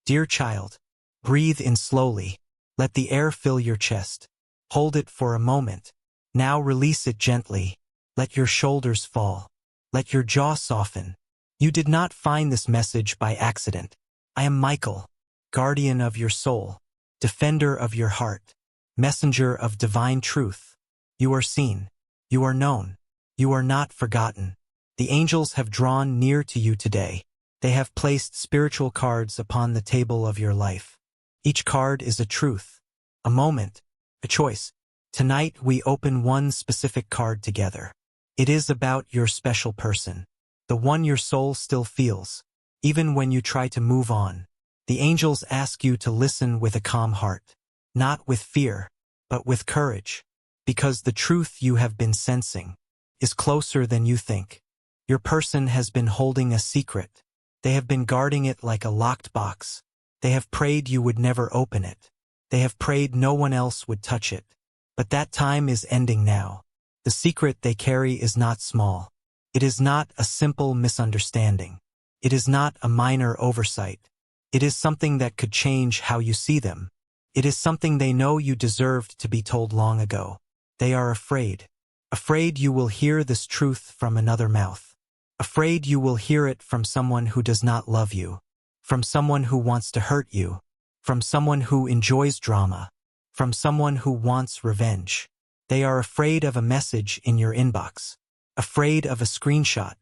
Dear child, breathe in slowly. Let the air fill your chest. Hold it for a moment. Now release it gently. Let your shoulders fall. Let your jaw soften. You did not find this message by accident. I am Michael, guardian of your soul, defender of your heart, messenger of divine truth. You are seen. You are known. You are not forgotten. The angels have drawn near to you today. They have placed spiritual cards upon the table of your life. Each card is a truth, a moment, a choice. Tonight we open one specific card together. It is about your special person, the one your soul still feels, even when you try to move on. The angels ask you to listen with a calm heart, not with fear, but with courage, because the truth you have been sensing is closer than you think. Your person has been holding a secret. They have been guarding it like a locked box. They have prayed you would never open it. They have prayed no one else would touch it. But that time is ending now. The secret they carry is not small. It is not a simple misunderstanding. It is not a minor oversight. It is something that could change how you see them. It is something they know you deserved to be told long ago. They are afraid. Afraid you will hear this truth from another mouth. Afraid you will hear it from someone who does not love you, from someone who wants to hurt you, from someone who enjoys drama, from someone who wants revenge. They are afraid of a message in your inbox, afraid of a screenshot,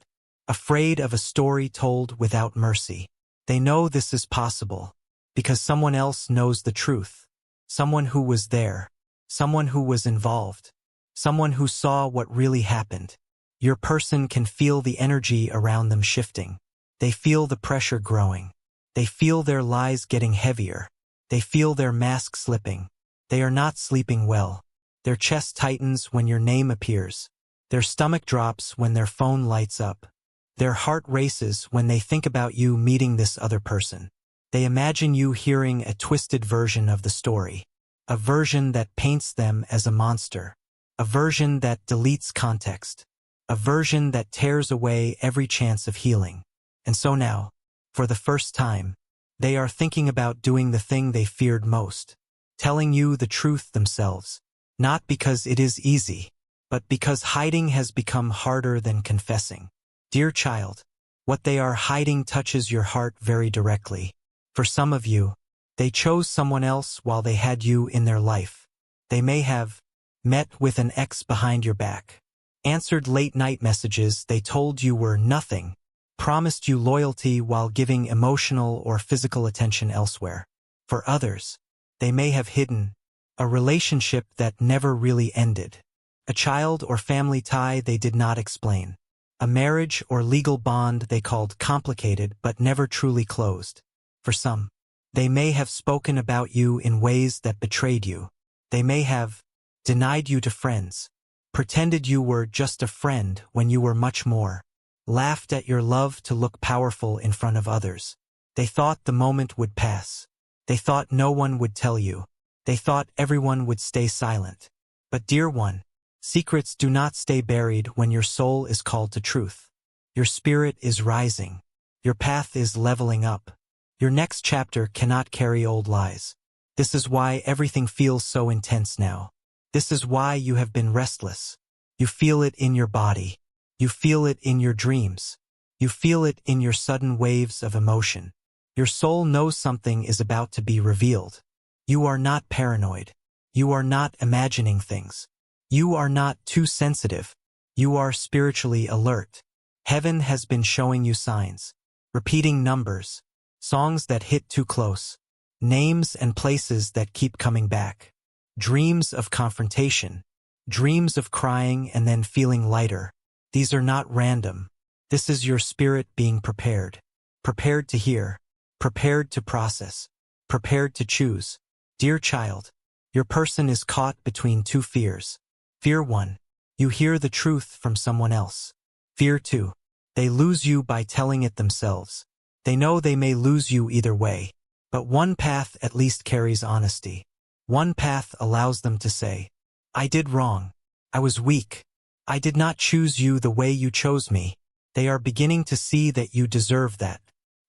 afraid of a story told without mercy. They know this is possible because someone else knows the truth, someone who was there, someone who was involved, someone who saw what really happened. Your person can feel the energy around them shifting. They feel the pressure growing. They feel their lies getting heavier. They feel their mask slipping. They are not sleeping well. Their chest tightens when your name appears. Their stomach drops when their phone lights up. Their heart races when they think about you meeting this other person. They imagine you hearing a twisted version of the story, a version that paints them as a monster, a version that deletes context, a version that tears away every chance of healing. And so now, for the first time, they are thinking about doing the thing they feared most, telling you the truth themselves, not because it is easy, but because hiding has become harder than confessing. Dear child, what they are hiding touches your heart very directly. For some of you, they chose someone else while they had you in their life. They may have met with an ex behind your back, answered late-night messages they told you were nothing, promised you loyalty while giving emotional or physical attention elsewhere. For others, they may have hidden a relationship that never really ended, a child or family tie they did not explain, a marriage or legal bond they called complicated but never truly closed. For some, they may have spoken about you in ways that betrayed you. They may have denied you to friends, pretended you were just a friend when you were much more, laughed at your love to look powerful in front of others. They thought the moment would pass. They thought no one would tell you. They thought everyone would stay silent. But dear one, secrets do not stay buried when your soul is called to truth. Your spirit is rising. Your path is leveling up. Your next chapter cannot carry old lies. This is why everything feels so intense now. This is why you have been restless. You feel it in your body. You feel it in your dreams. You feel it in your sudden waves of emotion. Your soul knows something is about to be revealed. You are not paranoid. You are not imagining things. You are not too sensitive. You are spiritually alert. Heaven has been showing you signs, repeating numbers, songs that hit too close, names and places that keep coming back, dreams of confrontation, dreams of crying and then feeling lighter. These are not random. This is your spirit being prepared. Prepared to hear. Prepared to process. Prepared to choose. Dear child, your person is caught between two fears. Fear 1. You hear the truth from someone else. Fear 2. They lose you by telling it themselves. They know they may lose you either way. But one path at least carries honesty. One path allows them to say, I did wrong. I was weak. I did not choose you the way you chose me. They are beginning to see that you deserve that.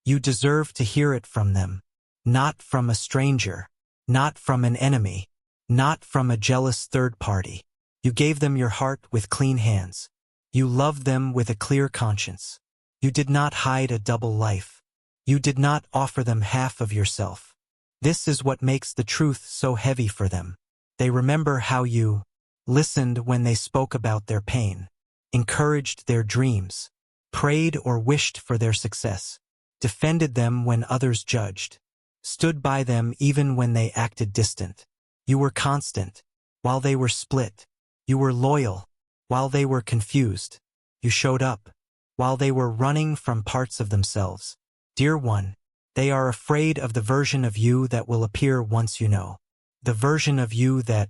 You deserve to hear it from them. Not from a stranger. Not from an enemy. Not from a jealous third party. You gave them your heart with clean hands. You loved them with a clear conscience. You did not hide a double life. You did not offer them half of yourself. This is what makes the truth so heavy for them. They remember how you listened when they spoke about their pain, encouraged their dreams, prayed or wished for their success, defended them when others judged, stood by them even when they acted distant. You were constant while they were split. You were loyal while they were confused. You showed up while they were running from parts of themselves. Dear one, they are afraid of the version of you that will appear once you know. The version of you that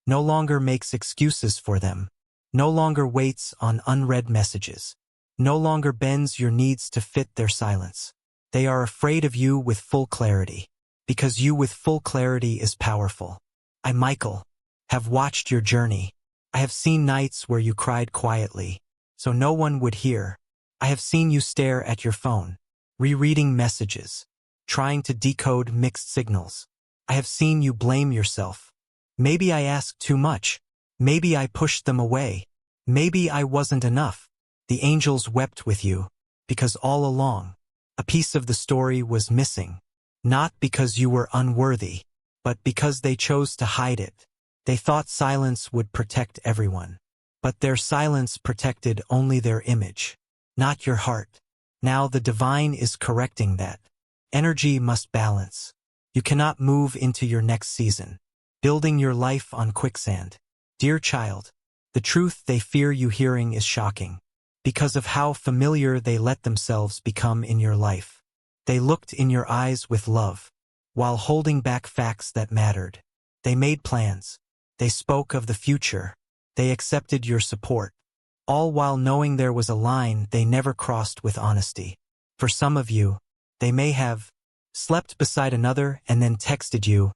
no longer makes excuses for them, no longer waits on unread messages, no longer bends your needs to fit their silence. They are afraid of you with full clarity, because you with full clarity is powerful. I, Michael, have watched your journey. I have seen nights where you cried quietly, so no one would hear. I have seen you stare at your phone, rereading messages, trying to decode mixed signals. I have seen you blame yourself. Maybe I asked too much. Maybe I pushed them away. Maybe I wasn't enough. The angels wept with you, because all along, a piece of the story was missing. Not because you were unworthy, but because they chose to hide it. They thought silence would protect everyone. But their silence protected only their image, not your heart. Now the divine is correcting that. Energy must balance. You cannot move into your next season, building your life on quicksand. Dear child, the truth they fear you hearing is shocking, because of how familiar they let themselves become in your life. They looked in your eyes with love, while holding back facts that mattered. They made plans. They spoke of the future. They accepted your support, all while knowing there was a line they never crossed with honesty. For some of you, they may have slept beside another and then texted you,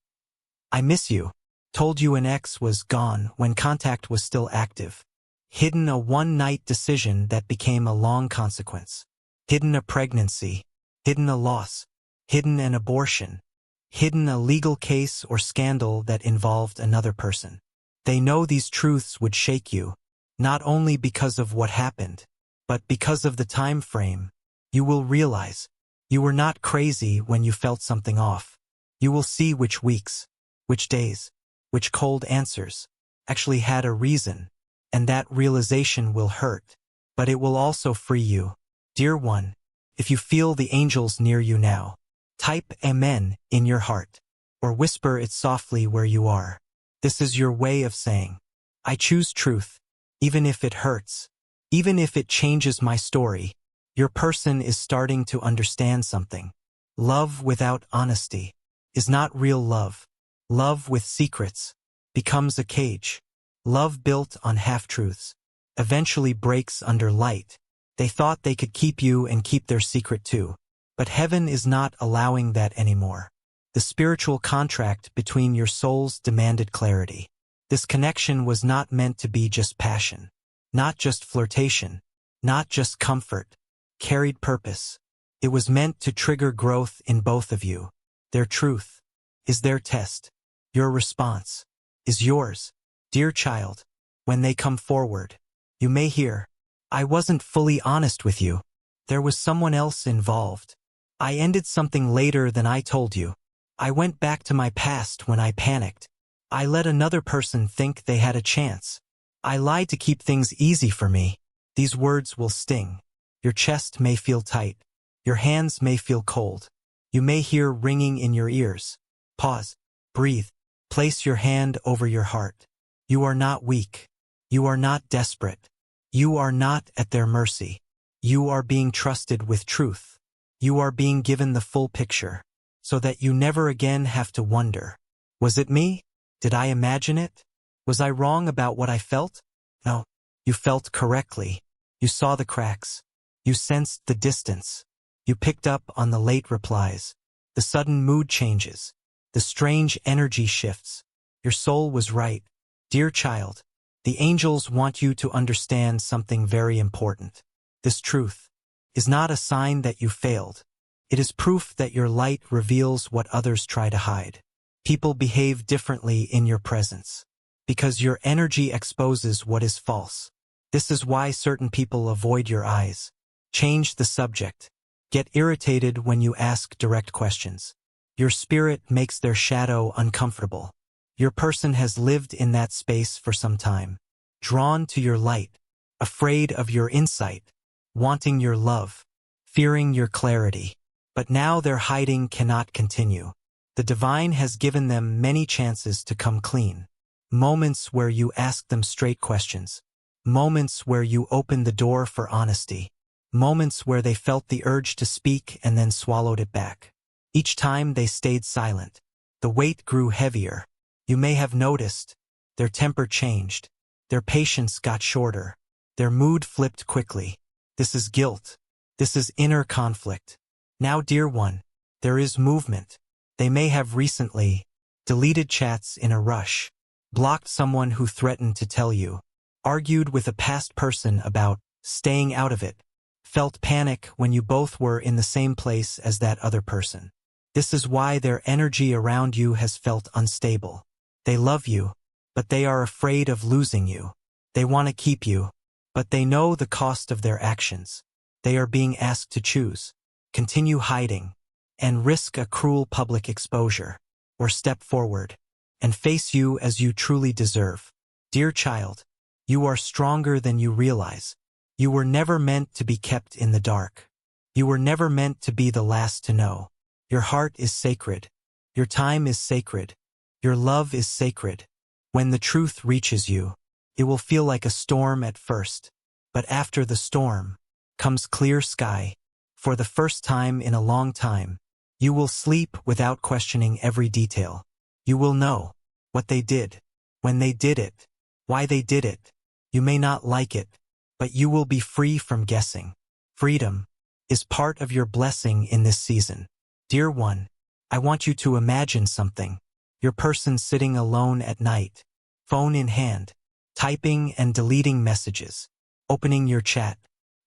"I miss you," told you an ex was gone when contact was still active, hidden a one-night decision that became a long consequence, hidden a pregnancy, hidden a loss, hidden an abortion, hidden a legal case or scandal that involved another person. They know these truths would shake you, not only because of what happened, but because of the time frame. You will realize you were not crazy when you felt something off. You will see which weeks, which days, which cold answers actually had a reason, and that realization will hurt, but it will also free you. Dear one, if you feel the angels near you now, type Amen in your heart, or whisper it softly where you are. This is your way of saying, I choose truth, even if it hurts, even if it changes my story. Your person is starting to understand something. Love without honesty is not real love. Love with secrets becomes a cage. Love built on half-truths eventually breaks under light. They thought they could keep you and keep their secret too. But heaven is not allowing that anymore. The spiritual contract between your souls demanded clarity. This connection was not meant to be just passion, not just flirtation, not just comfort, carried purpose. It was meant to trigger growth in both of you. Their truth is their test. Your response is yours. Dear child, when they come forward, you may hear, I wasn't fully honest with you. There was someone else involved. I ended something later than I told you. I went back to my past when I panicked. I let another person think they had a chance. I lied to keep things easy for me. These words will sting. Your chest may feel tight. Your hands may feel cold. You may hear ringing in your ears. Pause. Breathe. Place your hand over your heart. You are not weak. You are not desperate. You are not at their mercy. You are being trusted with truth. You are being given the full picture, so that you never again have to wonder, was it me? Did I imagine it? Was I wrong about what I felt? No, you felt correctly. You saw the cracks. You sensed the distance. You picked up on the late replies, the sudden mood changes, the strange energy shifts. Your soul was right. Dear child, the angels want you to understand something very important. This truth is not a sign that you failed. It is proof that your light reveals what others try to hide. People behave differently in your presence, because your energy exposes what is false. This is why certain people avoid your eyes. Change the subject. Get irritated when you ask direct questions. Your spirit makes their shadow uncomfortable. Your person has lived in that space for some time, drawn to your light, afraid of your insight, wanting your love, fearing your clarity. But now their hiding cannot continue. The divine has given them many chances to come clean. Moments where you ask them straight questions. Moments where you open the door for honesty. Moments where they felt the urge to speak and then swallowed it back. Each time they stayed silent. The weight grew heavier. You may have noticed. Their temper changed. Their patience got shorter. Their mood flipped quickly. This is guilt. This is inner conflict. Now, dear one, there is movement. They may have recently deleted chats in a rush, blocked someone who threatened to tell you, argued with a past person about staying out of it, felt panic when you both were in the same place as that other person. This is why their energy around you has felt unstable. They love you, but they are afraid of losing you. They want to keep you, but they know the cost of their actions. They are being asked to choose. Continue hiding, and risk a cruel public exposure, or step forward, and face you as you truly deserve. Dear child, you are stronger than you realize. You were never meant to be kept in the dark. You were never meant to be the last to know. Your heart is sacred. Your time is sacred. Your love is sacred. When the truth reaches you, it will feel like a storm at first, but after the storm comes clear sky. For the first time in a long time, you will sleep without questioning every detail. You will know what they did, when they did it, why they did it. You may not like it, but you will be free from guessing. Freedom is part of your blessing in this season. Dear one, I want you to imagine something. Your person sitting alone at night, phone in hand, typing and deleting messages, opening your chat,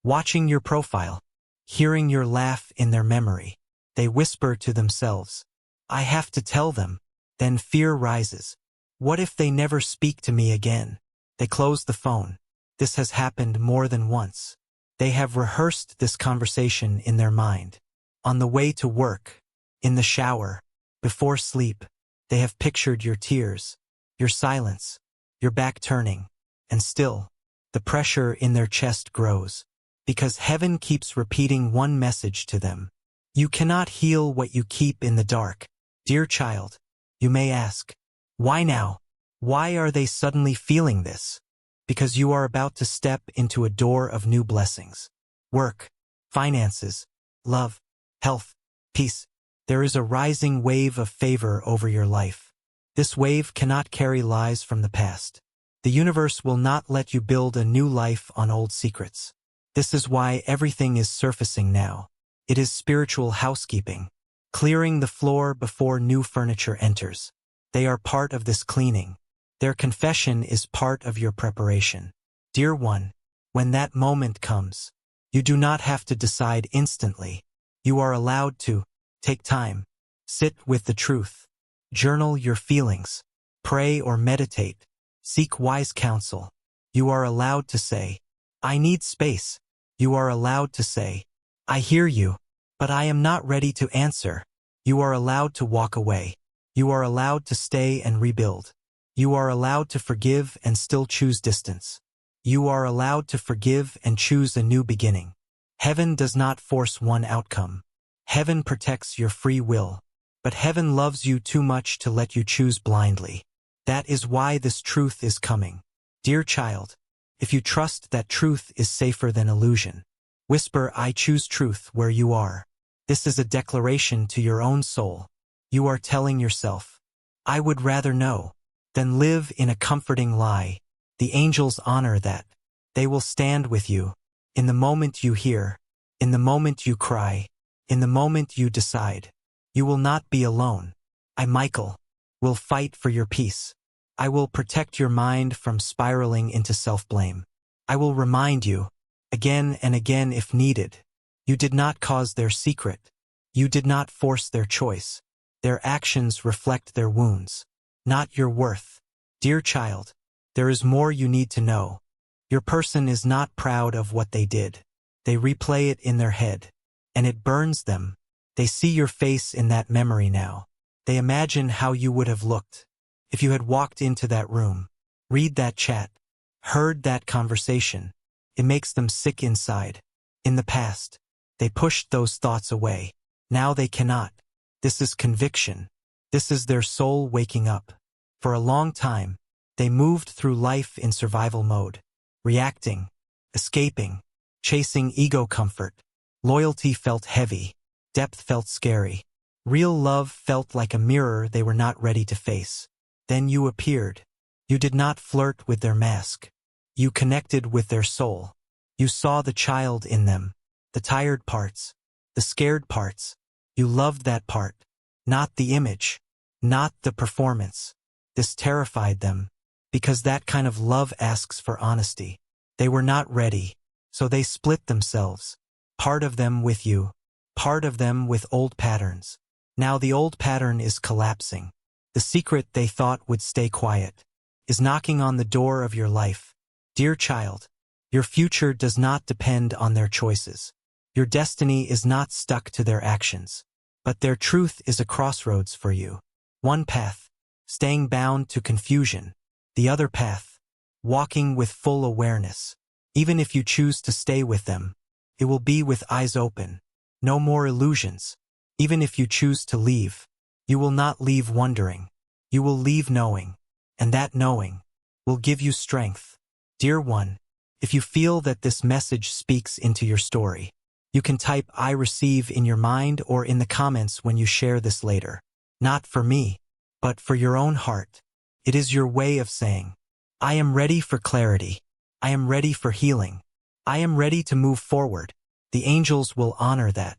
watching your profile, hearing your laugh in their memory. They whisper to themselves, I have to tell them. Then fear rises. What if they never speak to me again? They close the phone. This has happened more than once. They have rehearsed this conversation in their mind. On the way to work, in the shower, before sleep, they have pictured your tears, your silence, your back turning, and still, the pressure in their chest grows. Because heaven keeps repeating one message to them. You cannot heal what you keep in the dark. Dear child, you may ask, why now? Why are they suddenly feeling this? Because you are about to step into a door of new blessings. Work, finances, love, health, peace. There is a rising wave of favor over your life. This wave cannot carry lies from the past. The universe will not let you build a new life on old secrets. This is why everything is surfacing now. It is spiritual housekeeping, clearing the floor before new furniture enters. They are part of this cleaning. Their confession is part of your preparation. Dear one, when that moment comes, you do not have to decide instantly. You are allowed to take time, sit with the truth, journal your feelings, pray or meditate, seek wise counsel. You are allowed to say, I need space. You are allowed to say, I hear you, but I am not ready to answer. You are allowed to walk away. You are allowed to stay and rebuild. You are allowed to forgive and still choose distance. You are allowed to forgive and choose a new beginning. Heaven does not force one outcome. Heaven protects your free will, but heaven loves you too much to let you choose blindly. That is why this truth is coming. Dear child, if you trust that truth is safer than illusion, whisper, I choose truth where you are. This is a declaration to your own soul. You are telling yourself, I would rather know than live in a comforting lie. The angels honor that. They will stand with you in the moment you hear, in the moment you cry, in the moment you decide. You will not be alone. I, Michael, will fight for your peace. I will protect your mind from spiraling into self-blame. I will remind you, again and again if needed, you did not cause their secret. You did not force their choice. Their actions reflect their wounds, not your worth. Dear child, there is more you need to know. Your person is not proud of what they did. They replay it in their head, and it burns them. They see your face in that memory now. They imagine how you would have looked if you had walked into that room, read that chat, heard that conversation. It makes them sick inside. In the past, they pushed those thoughts away. Now they cannot. This is conviction. This is their soul waking up. For a long time, they moved through life in survival mode, reacting, escaping, chasing ego comfort. Loyalty felt heavy. Depth felt scary. Real love felt like a mirror they were not ready to face. Then you appeared. You did not flirt with their mask. You connected with their soul. You saw the child in them, the tired parts, the scared parts. You loved that part, not the image, not the performance. This terrified them, because that kind of love asks for honesty. They were not ready, so they split themselves. Part of them with you, part of them with old patterns. Now the old pattern is collapsing. The secret they thought would stay quiet is knocking on the door of your life. Dear child, your future does not depend on their choices. Your destiny is not stuck to their actions, but their truth is a crossroads for you. One path, staying bound to confusion. The other path, walking with full awareness. Even if you choose to stay with them, it will be with eyes open. No more illusions. Even if you choose to leave, you will not leave wondering. You will leave knowing, and that knowing will give you strength. Dear one, if you feel that this message speaks into your story, you can type "I receive" in your mind or in the comments when you share this later. Not for me, but for your own heart. It is your way of saying, I am ready for clarity. I am ready for healing. I am ready to move forward. The angels will honor that.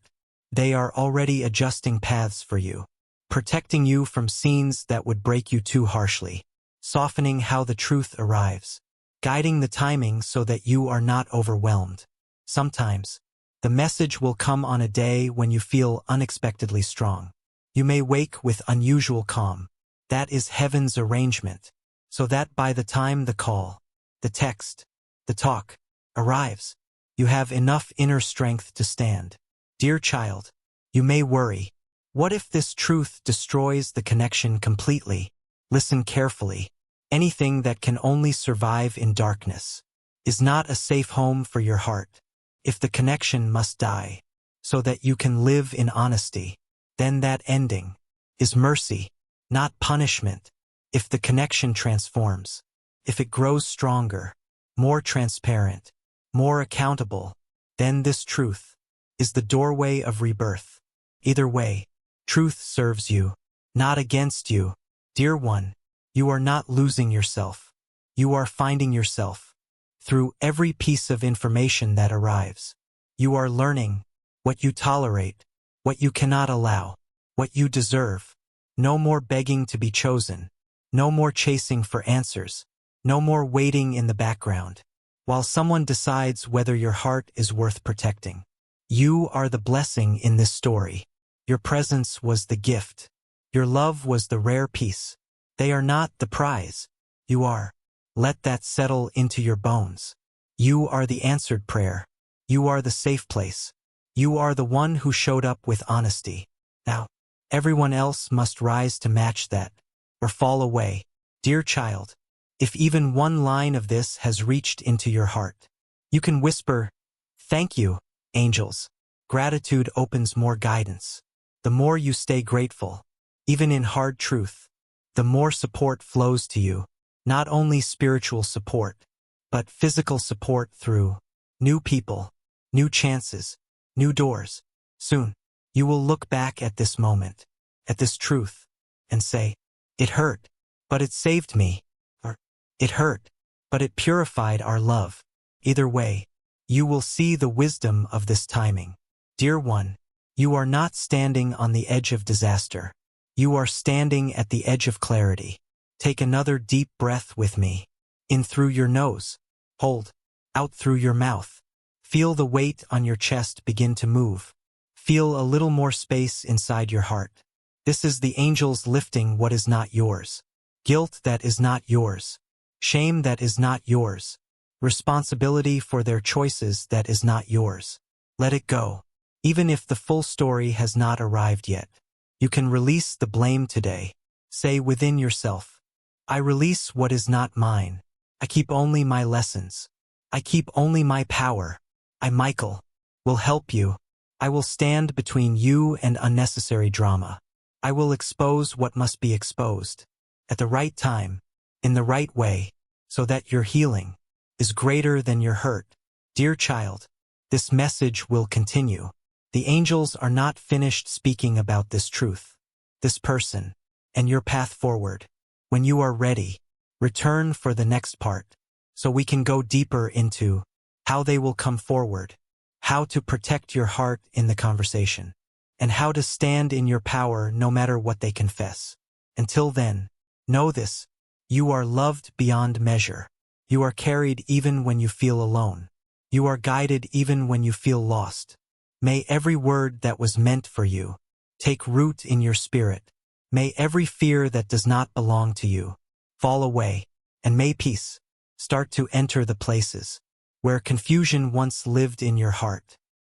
They are already adjusting paths for you, protecting you from scenes that would break you too harshly, softening how the truth arrives, guiding the timing so that you are not overwhelmed. Sometimes, the message will come on a day when you feel unexpectedly strong. You may wake with unusual calm. That is heaven's arrangement, so that by the time the call, the text, the talk arrives, you have enough inner strength to stand. Dear child, you may worry. What if this truth destroys the connection completely? Listen carefully. Anything that can only survive in darkness is not a safe home for your heart. If the connection must die, so that you can live in honesty, then that ending is mercy, not punishment. If the connection transforms, if it grows stronger, more transparent, more accountable, then this truth is the doorway of rebirth. Either way, truth serves you, not against you. Dear one, you are not losing yourself. You are finding yourself. Through every piece of information that arrives, you are learning what you tolerate, what you cannot allow, what you deserve. No more begging to be chosen. No more chasing for answers. No more waiting in the background, while someone decides whether your heart is worth protecting. You are the blessing in this story. Your presence was the gift. Your love was the rare piece. They are not the prize. You are. Let that settle into your bones. You are the answered prayer. You are the safe place. You are the one who showed up with honesty. Now, everyone else must rise to match that, or fall away. Dear child, if even one line of this has reached into your heart, you can whisper, "Thank you, angels." Gratitude opens more guidance. The more you stay grateful, even in hard truth, the more support flows to you. Not only spiritual support, but physical support through new people, new chances, new doors. Soon, you will look back at this moment, at this truth, and say, it hurt, but it saved me. Or, it hurt, but it purified our love. Either way, you will see the wisdom of this timing. Dear one, you are not standing on the edge of disaster. You are standing at the edge of clarity. Take another deep breath with me. In through your nose. Hold. Out through your mouth. Feel the weight on your chest begin to move. Feel a little more space inside your heart. This is the angels lifting what is not yours. Guilt that is not yours. Shame that is not yours. Responsibility for their choices that is not yours. Let it go. Even if the full story has not arrived yet. You can release the blame today. Say within yourself, I release what is not mine. I keep only my lessons. I keep only my power. I, Michael, will help you. I will stand between you and unnecessary drama. I will expose what must be exposed. At the right time, in the right way, so that your healing is greater than your hurt. Dear child, this message will continue. The angels are not finished speaking about this truth, this person, and your path forward. When you are ready, return for the next part, so we can go deeper into how they will come forward, how to protect your heart in the conversation, and how to stand in your power no matter what they confess. Until then, know this, you are loved beyond measure. You are carried even when you feel alone. You are guided even when you feel lost. May every word that was meant for you take root in your spirit. May every fear that does not belong to you fall away, and may peace start to enter the places where confusion once lived in your heart.